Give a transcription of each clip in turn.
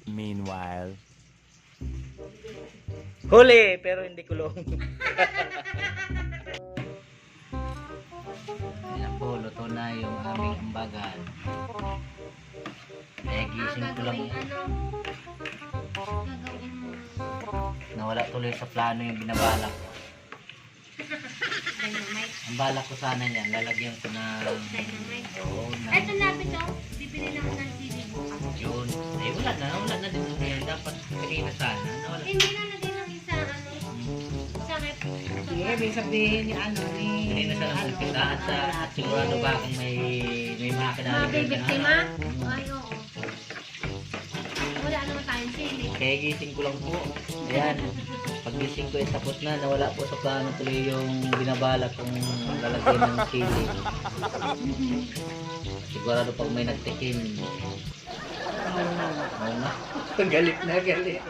Meanwhile. Huli, pero hindi kulong. Ayan po, luto na yung aming ambagan. Eh, gising ko lang. Gagawin mo. Nawala tuloy sa plano yung binabalak ko. Dynamite. Ang balak ko sana yan, lalagyan ko ng... Dynamite. Oo, na... Ito lapit to. Bibili lang ako ng sili bukas. Yun. Eh, wala na din ngayon. Dapat kanina sana. Nawala. Hindi na lagay lang isa sa rep. Sige, ibig sabihin ni ano ni... Kanina sana magpita at sigurado ba kung may makakilala. Mga bibiktima? Ay, oo. Wala naman tayong sili. Kaya gising ko lang po. Ayan. Pag-gising ko tapos na, nawala po sa plano tuloy yung binabalak kung lalagyan ng chili. Sigurado pag may nagtikim. Oo na. Galit na, galit.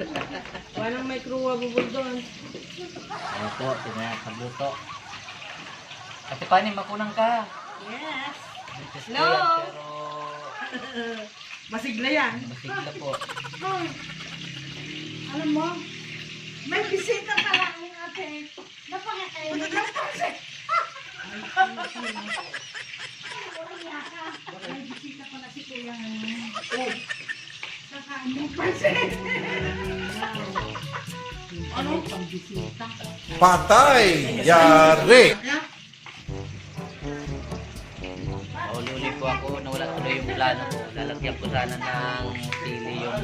Walang may kruwa bubol doon. Ayan po, tinatagluto. Ate Pani, makunang ka. Yes. Buntis ko Hello? yan, pero Masigla yan. masigla po. Alam mo, may bisita pala ang ate. Napakakayo na. May bisita pala si Kuya ngayon. Oh. Kakain mo pansin. Ano pang bisita? Patay! Yari! Maululi po ako, nawala tuloy yung plano ko. Lalagyan ko sana ng sili yung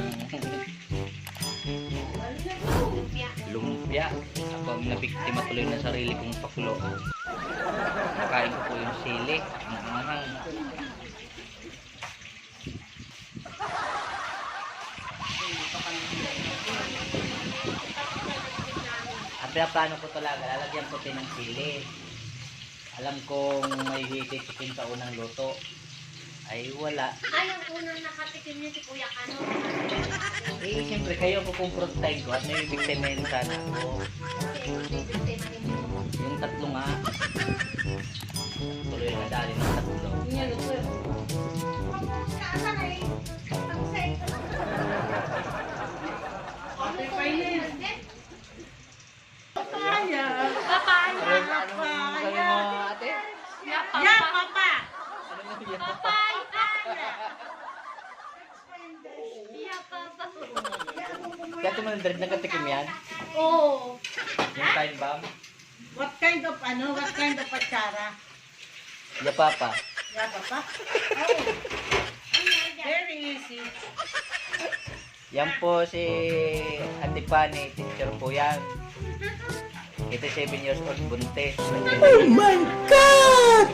lumpia. Ako ang nabiktima tuloy ng sarili kong pakulo. Nakain ko po yung sili. Ang anghang. Ang pinaplano ko talaga, lalagyan ko din ng sili. Alam kong may hiti-chicken sa unang luto. Ay wala. Ay, ang unang nakatikim niya si Kuya Kano. Eh, siyempre kayo ko kung time ko at may bibigtimahin sana ako. Yung tatlo nga. Tuloy na dali ng tatlo. Ate Paylin. Papaya. Papaya. Papaya. ate? Yan, papa. Papaya. Yeah, papa. Kaya tumanandred nagkatikim yan? Oo. Yung time bomb? What kind of atsara? Ya papa. Yeah, papa. Oh, very easy. Yan po si Ate Pani, teacher po yan. 87 years old, buntis. Oh my God!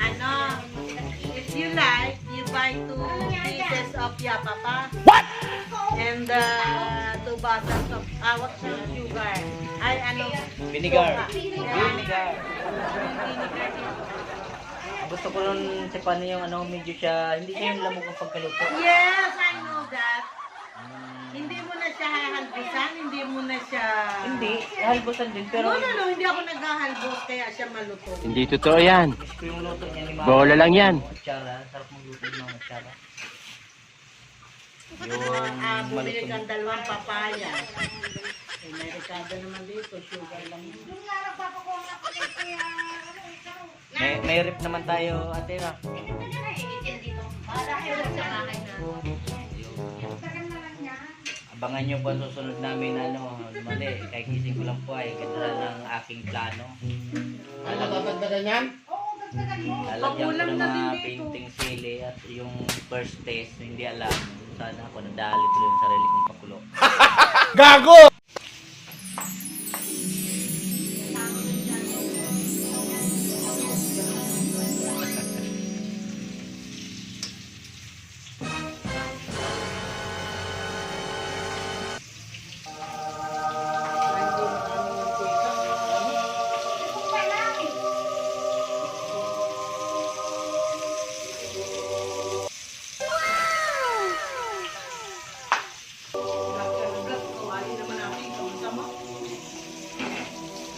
Ano, if you like, you buy 2 pieces of yapapa. What? And 2 bottles of what's the sugar? Ay, ano? Vinegar. Yeah. Vinegar. Gusto ko nun si Pani yung ano, medyo siya, hindi siya yung lamog ang pagkaluto. Yes, I know that. Hindi mo na siya hahalbusan, hindi mo na siya... Hindi, halbusan din, pero No, hindi ako naghahalbos kaya siya maluto. Hindi totoo yan. gusto ko yung luto niya ni Mama. Bola lang yan. Kutsara, sarap magluto ng mga kutsara. Bumili kang 2 papaya. Eh, may rekado naman dito, sugar lang yun. May rip naman tayo, ate na. Abangan nyo po ang susunod namin ano, mali, kay gising ko lang po ay ganda ng aking plano. Nakakagdagan yan? Lalagyan ko ng mga painting sili at yung first taste, hindi alam kung saan ako nadali tuloy yung sarili kong pakulo. Gago!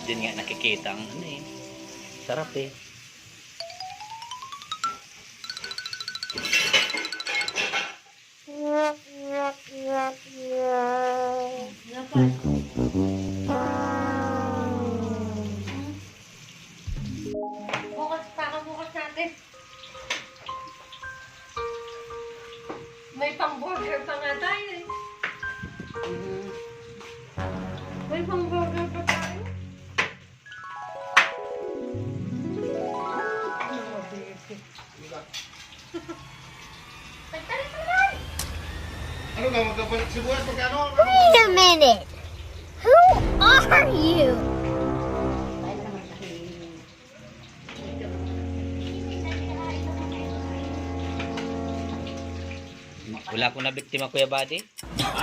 Diyan nga nakikita ang ano eh. Sarap eh. May pang-burger pa nga tayo eh. May pang-burger pa tayo. Pagtarik mo lang! Ano nga, magkapalit sibuyas pagkano? Wait a minute. Who are you? Wala akong nabiktima, Kuya Buddy.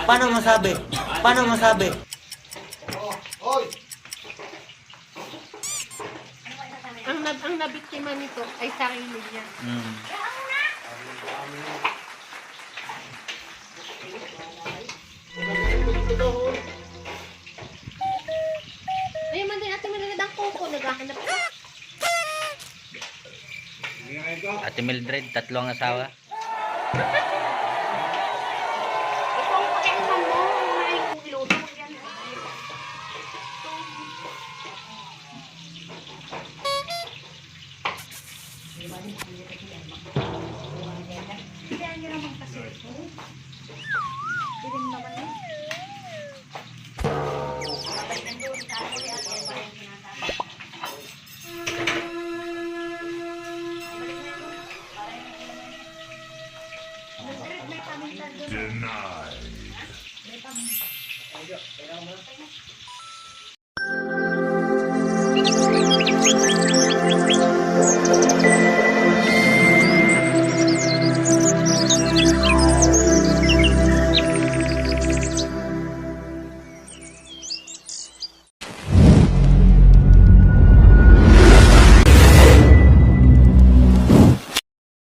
Paano masabi? Paano masabi? Hoy! Ang nabiktima nito ay sarili niya. Hmm. Ayun man din natin managandang kuko. Naghahanap ka. Ate Mildred, 3 ang asawa. Ito ang pakialam mo. Ang maayong kong iluto. Yan. Denied.